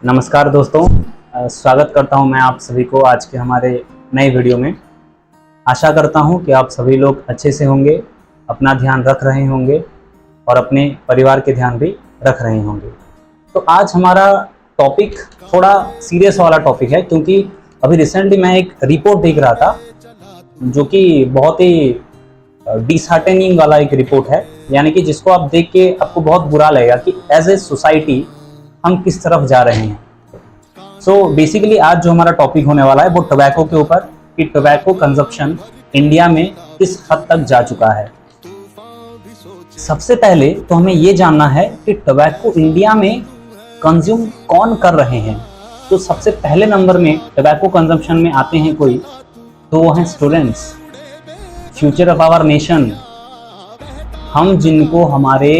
नमस्कार दोस्तों, स्वागत करता हूं मैं आप सभी को आज के हमारे नए वीडियो में। आशा करता हूं कि आप सभी लोग अच्छे से होंगे, अपना ध्यान रख रहे होंगे और अपने परिवार के ध्यान भी रख रहे होंगे। तो आज हमारा टॉपिक थोड़ा सीरियस वाला टॉपिक है, क्योंकि अभी रिसेंटली मैं एक रिपोर्ट देख रहा था जो कि बहुत ही डिसहार्टनिंग वाला एक रिपोर्ट है, यानी कि जिसको आप देख के आपको बहुत बुरा लगेगा कि एज ए सोसाइटी हम किस तरफ जा रहे हैं। सो बेसिकली आज जो हमारा टॉपिक होने वाला है वो टोबैको के ऊपर, कि टोबैको कंजप्शन इंडिया में किस हद तक जा चुका है। सबसे पहले तो हमें ये जानना है कि टोबैको इंडिया में कंज्यूम कौन कर रहे हैं। तो सबसे पहले नंबर में टोबैको कंजप्शन में आते हैं कोई, तो वो हैं students, future of our nation. हम जिनको हमारे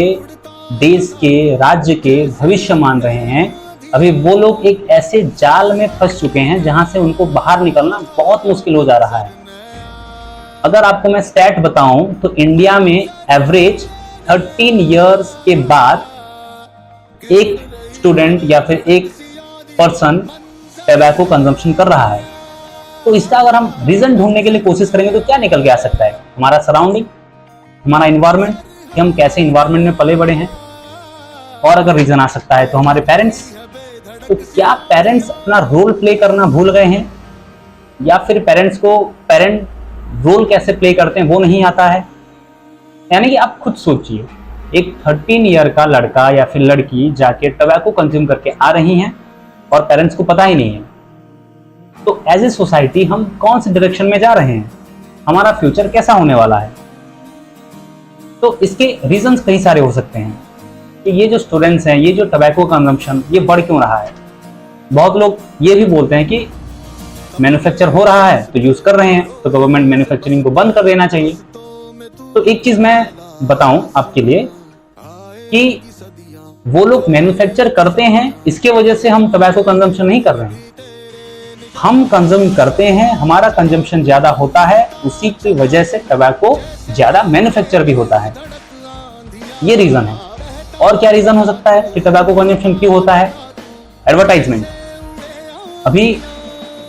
देश के, राज्य के भविष्य मान रहे हैं, अभी वो लोग एक ऐसे जाल में फंस चुके हैं जहां से उनको बाहर निकलना बहुत मुश्किल हो जा रहा है। अगर आपको मैं स्टैट बताऊं तो इंडिया में एवरेज 13 इयर्स के बाद एक स्टूडेंट या फिर एक पर्सन टोबैको कंजम्पशन कर रहा है। तो इसका अगर हम रीजन ढूंढने के लिए कोशिश करेंगे तो क्या निकल के आ सकता है? हमारा सराउंडिंग, हमारा इन्वायरमेंट, कि हम कैसे इन्वायरमेंट में पले बड़े हैं। और अगर रीजन आ सकता है तो हमारे पेरेंट्स, तो क्या पेरेंट्स अपना रोल प्ले करना भूल गए हैं, या फिर पेरेंट्स को पेरेंट रोल कैसे प्ले करते हैं वो नहीं आता है। यानी कि आप खुद सोचिए, एक 13 ईयर का लड़का या फिर लड़की जाके टोबैको कंज्यूम करके आ रही हैं और पेरेंट्स को पता ही नहीं है। तो एज ए सोसाइटी हम कौन से डायरेक्शन में जा रहे हैं, हमारा फ्यूचर कैसा होने वाला है। तो इसके रीजंस कई सारे हो सकते हैं कि ये जो स्टूडेंट्स हैं, ये जो टोबैको कंजम्पशन ये बढ़ क्यों रहा है। बहुत लोग ये भी बोलते हैं कि मैन्युफैक्चर हो रहा है तो यूज कर रहे हैं, तो गवर्नमेंट मैन्युफैक्चरिंग को बंद कर देना चाहिए। तो एक चीज मैं बताऊं आपके लिए कि वो लोग मैन्युफैक्चर करते हैं, इसके वजह से हम टोबैको कंजम्पशन नहीं कर रहे हैं। हम कंज्यूम करते हैं, हमारा कंजम्पशन ज्यादा होता है, उसी की वजह से टोबैको ज्यादा मैन्युफैक्चर भी होता है। ये रीजन है। और क्या रीजन हो सकता है कि टोबैको कंजम्पशन क्यों होता है? एडवर्टाइजमेंट। अभी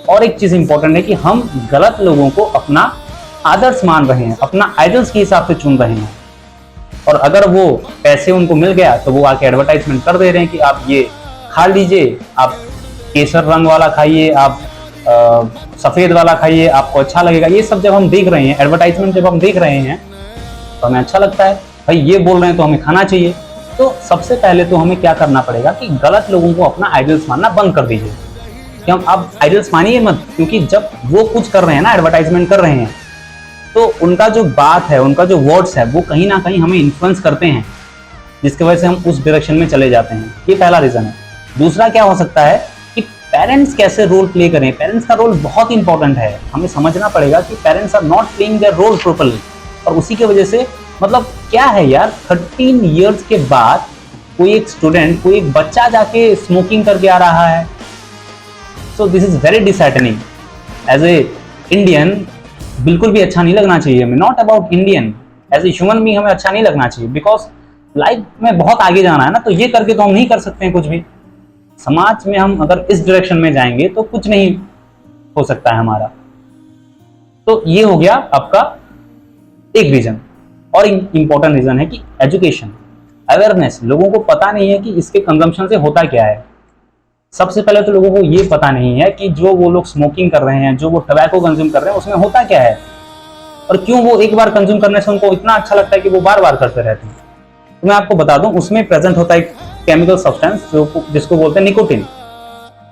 और एक चीज इंपॉर्टेंट है कि हम गलत लोगों को अपना आदर्श मान रहे हैं, अपना आइडल्स के हिसाब से चुन रहे हैं। और अगर वो पैसे उनको मिल गया तो वो आके एडवर्टाइजमेंट कर दे रहे हैं कि आप ये खा लीजिए, आप केसर रंग वाला खाइए, आप सफेद वाला खाइए, आपको अच्छा लगेगा। ये सब जब हम देख रहे हैं, एडवर्टाइजमेंट जब हम देख रहे हैं तो हमें अच्छा लगता है, भाई ये बोल रहे हैं तो हमें खाना चाहिए। तो सबसे पहले तो हमें क्या करना पड़ेगा कि गलत लोगों को अपना आइडल्स मानना बंद कर दीजिए। कि हम अब आइडल्स मानिए मत, क्योंकि जब वो कुछ कर रहे हैं ना, एडवर्टाइजमेंट कर रहे हैं, तो उनका जो बात है, उनका जो वर्ड्स है, वो कहीं ना कहीं हमें इन्फ्लुएंस करते हैं, जिसकी वजह से हम उस डायरेक्शन में चले जाते हैं। ये पहला रीजन है। दूसरा क्या हो सकता है कि पेरेंट्स कैसे रोल प्ले करें। पेरेंट्स का रोल बहुत इंपॉर्टेंट है। हमें समझना पड़ेगा कि parents are not playing their role properly, और उसी की वजह से मतलब क्या है यार, 13 इयर्स के बाद कोई एक स्टूडेंट, कोई एक बच्चा जाके स्मोकिंग करके आ रहा है। So this is very disheartening. As a Indian बिल्कुल भी अच्छा नहीं लगना चाहिए हमें। Not about Indian, as a human भी हमें अच्छा नहीं लगना चाहिए, बिकॉज लाइफ में बहुत आगे जाना है ना। तो ये करके तो हम नहीं कर सकते हैं कुछ भी। समाज में हम अगर इस डायरेक्शन में जाएंगे तो कुछ नहीं हो सकता है हमारा। तो ये हो गया आपका एक रीजन। और इंपॉर्टेंट रीजन है कि एजुकेशन, अवेयरनेस। लोगों को पता नहीं है कि इसके कंजम्पशन से होता क्या है। सबसे पहले तो लोगों को ये पता नहीं है कि जो वो लोग स्मोकिंग कर रहे हैं, जो वो टोबैको कंज्यूम कर रहे हैं, उसमें होता क्या है, और क्यों वो एक बार कंज्यूम करने से उनको इतना अच्छा लगता है कि वो बार बार करते रहते हैं। तो मैं आपको बता दूं, उसमें प्रेजेंट होता है एक केमिकल सब्सटेंस जिसको बोलते हैं निकोटिन।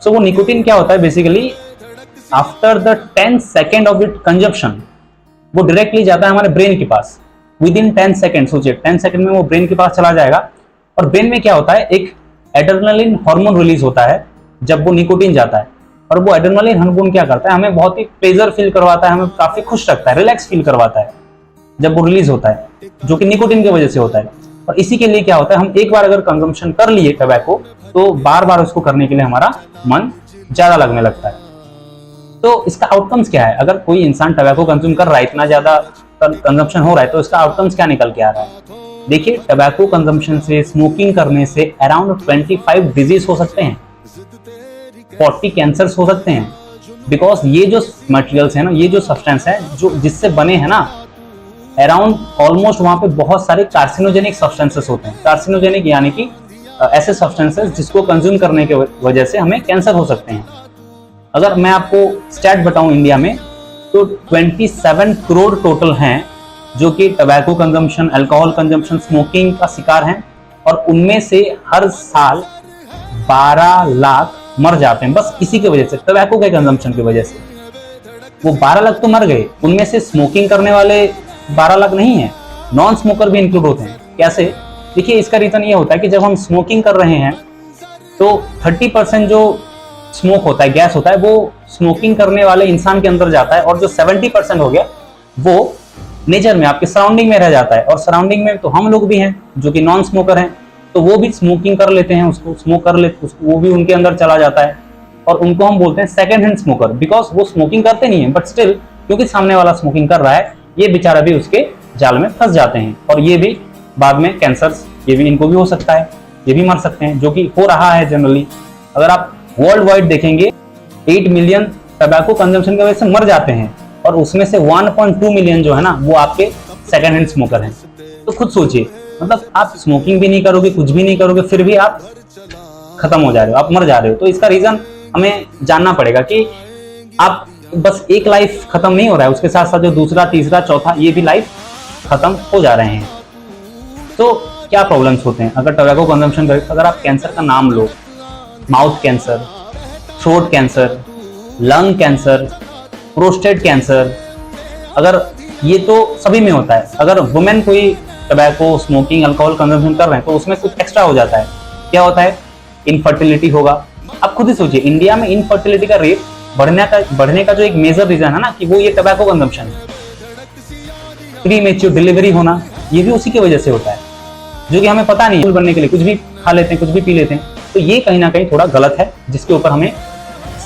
सो वो निकोटिन क्या होता है, basically after the 10 second of it consumption वो डायरेक्टली जाता है हमारे ब्रेन के पास। विद इन 10 सेकेंड, सोचिए 10 सेकेंड में वो ब्रेन के पास चला जाएगा। और ब्रेन में क्या होता है, एक एड्रेनलिन हार्मोन रिलीज होता है जब वो निकोटिन जाता है। और वो एड्रेनलिन हार्मोन क्या करता है, हमें बहुत ही प्लेजर फील करवाता है, हमें काफी खुश रखता है, रिलैक्स फील करवाता है जब वो रिलीज होता है, जो कि निकोटिन की वजह से होता है। और इसी के लिए क्या होता है, हम एक बार अगर कंजम्पशन कर लिए टोबैको तो बार बार उसको करने के लिए हमारा मन ज्यादा लगने लगता है। तो इसका आउटकम्स क्या है? अगर कोई इंसान टोबैको कंज्यूम कर रहा है, इतना ज्यादा कंजम्पशन हो रहा है, तो इसका आउटकम्स क्या निकल के आ रहा है? देखिए, टोबैको कंजम्पशन से, स्मोकिंग करने से अराउंड 25 डिजीज हो सकते हैं। 40 कैंसर्स हो सकते हैं, बिकॉज ये जो मटेरियल्स है ना, ये जो सब्सटेंस है जो जिससे बने हैं ना, अराउंड ऑलमोस्ट वहां पे बहुत सारे कार्सिनोजेनिक सब्सटेंसेस होते हैं। कार्सिनोजेनिक यानी कि ऐसे सब्सटेंसेस जिसको कंज्यूम करने के वजह से हमें कैंसर हो सकते हैं। अगर मैं आपको स्टैट बताऊं इंडिया में, तो 27 करोड़ टोटल हैं जो कि tobacco consumption, alcohol consumption, smoking का शिकार हैं, और उनमें से हर साल 12 लाख मर जाते हैं बस इसी की वजह से, टबैको के कंजम्पशन की वजह से। वो 12 लाख तो मर गए, उनमें से स्मोकिंग करने वाले 12 लाख नहीं है, नॉन स्मोकर भी इंक्लूड होते हैं। कैसे? देखिए, इसका रीजन ये होता है कि जब हम स्मोकिंग कर रहे हैं तो 30% जो स्मोक होता है, गैस होता है, वो स्मोकिंग करने वाले इंसान के अंदर जाता है, और जो 70% हो गया वो नेचर में, आपके सराउंडिंग में रह जाता है। और सराउंडिंग में तो हम लोग भी हैं जो कि नॉन स्मोकर हैं, तो वो भी स्मोकिंग कर लेते हैं, उसको स्मोक कर लेते, वो भी उनके अंदर चला जाता है, और उनको हम बोलते हैं सेकंड हैंड स्मोकर, बिकॉज वो स्मोकिंग करते नहीं है, बट स्टिल क्योंकि सामने वाला स्मोकिंग कर रहा है, ये बेचारा भी उसके जाल में फंस जाते हैं, और ये भी बाद में कैंसर, ये भी इनको भी हो सकता है, ये भी मर सकते हैं, जो कि हो रहा है जनरली। अगर आप वर्ल्ड वाइड देखेंगे, 8 मिलियन टबैको कंजम्पशन की वजह से मर जाते हैं, और उसमें से 1.2 मिलियन जो है ना, वो आपके सेकंड हैंड स्मोकर हैं। तो खुद सोचिए, मतलब आप स्मोकिंग भी नहीं करोगे, कुछ भी नहीं करोगे, फिर भी आप खत्म हो जा रहे हो, आप मर जा रहे हो। तो इसका रीजन हमें जानना पड़ेगा कि आप बस एक लाइफ खत्म नहीं हो रहा है, उसके साथ साथ जो दूसरा, तीसरा, चौथा, ये भी लाइफ खत्म हो जा रहे हैं। तो क्या प्रॉब्लम्स होते हैं अगर टबैको कंजम्पशन करें? अगर आप कैंसर का नाम लो, mouth cancer, throat cancer, lung cancer, prostate cancer, अगर ये तो सभी में होता है। अगर वुमेन कोई टबैको, स्मोकिंग, अल्कोहल कंजम्पशन कर रहे हैं तो उसमें कुछ एक्स्ट्रा हो जाता है। क्या होता है? इनफर्टिलिटी होगा। आप खुद ही सोचिए, इंडिया में इनफर्टिलिटी का रेट बढ़ने का जो एक मेजर रीजन है ना, कि वो ये टबैको कंजम्पशन है। प्रीमेच्योर डिलीवरी होना, ये भी उसी की वजह से होता है, जो कि हमें पता नहीं है। बनने के लिए कुछ भी खा लेते हैं, कुछ भी पी लेते हैं, तो ये कहीं ना कहीं थोड़ा गलत है, जिसके ऊपर हमें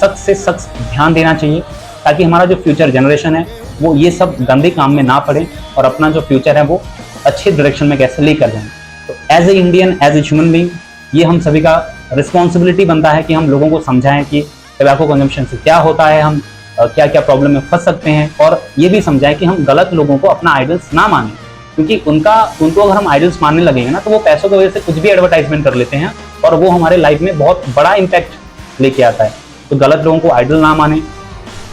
सख्त से सख्त ध्यान देना चाहिए, ताकि हमारा जो फ्यूचर जनरेशन है वो ये सब गंदे काम में ना पड़े, और अपना जो फ्यूचर है वो अच्छे डायरेक्शन में कैसे लेकर जाएं। तो as a Indian, as a human being, ये हम सभी का रिस्पॉन्सिबिलिटी बनता है कि हम लोगों को समझाएं कि टबैको कंजम्पशन से क्या होता है, हम क्या क्या प्रॉब्लम में फंस सकते हैं, और ये भी समझाएं कि हम गलत लोगों को अपना आइडल्स ना मानें, क्योंकि उनको अगर हम आइडल्स मानने लगेंगे ना, तो वो पैसों की वजह से कुछ भी एडवर्टाइजमेंट कर लेते हैं, और वो हमारे लाइफ में बहुत बड़ा इम्पैक्ट लेके आता है। तो गलत लोगों को आइडल ना माने,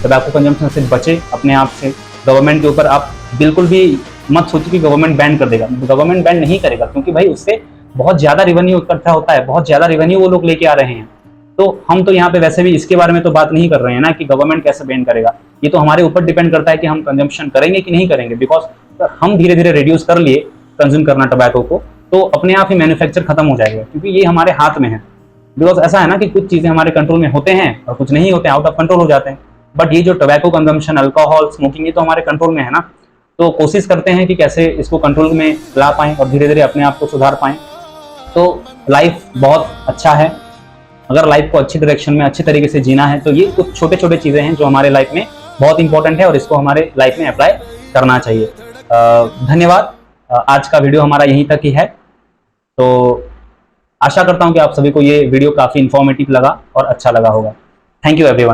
टबैको कंजम्पशन से बचे अपने आप से। गवर्नमेंट के ऊपर आप बिल्कुल भी मत सोचिए कि गवर्नमेंट बैन कर देगा, गवर्नमेंट बैन नहीं करेगा, क्योंकि भाई उससे बहुत ज्यादा रेवेन्यू इकट्ठा होता है, बहुत ज्यादा रेवेन्यू वो लोग लेके आ रहे हैं। तो हम तो यहाँ पे वैसे भी इसके बारे में तो बात नहीं कर रहे हैं ना कि गवर्नमेंट कैसे बैन करेगा, ये तो हमारे ऊपर डिपेंड करता है कि हम कंजम्पशन करेंगे कि नहीं करेंगे। बिकॉज हम धीरे धीरे रिड्यूस कर लिए कंज्यूम करना टबैको को, तो अपने आप ही मैन्युफैक्चर खत्म हो जाएगा, क्योंकि ये हमारे हाथ में है। बिकॉज ऐसा है ना कि कुछ चीजें हमारे कंट्रोल में होते हैं और कुछ नहीं होते हैं, आउट ऑफ कंट्रोल हो जाते हैं। बट ये जो टबैको कंजम्पशन, अल्कोहल, स्मोकिंग, ये तो हमारे कंट्रोल में है ना। तो कोशिश करते हैं कि कैसे इसको कंट्रोल में ला पाएं और धीरे धीरे अपने आप को सुधार पाएं। तो लाइफ बहुत अच्छा है, अगर लाइफ को अच्छी डायरेक्शन में अच्छी तरीके से जीना है तो ये कुछ छोटे छोटे चीजें हैं जो हमारे लाइफ में बहुत इंपॉर्टेंट है, और इसको हमारे लाइफ में अप्लाई करना चाहिए। धन्यवाद। आज का वीडियो हमारा यहीं तक ही है। तो आशा करता हूं कि आप सभी को ये वीडियो काफी इंफॉर्मेटिव लगा और अच्छा लगा होगा। Thank you everyone.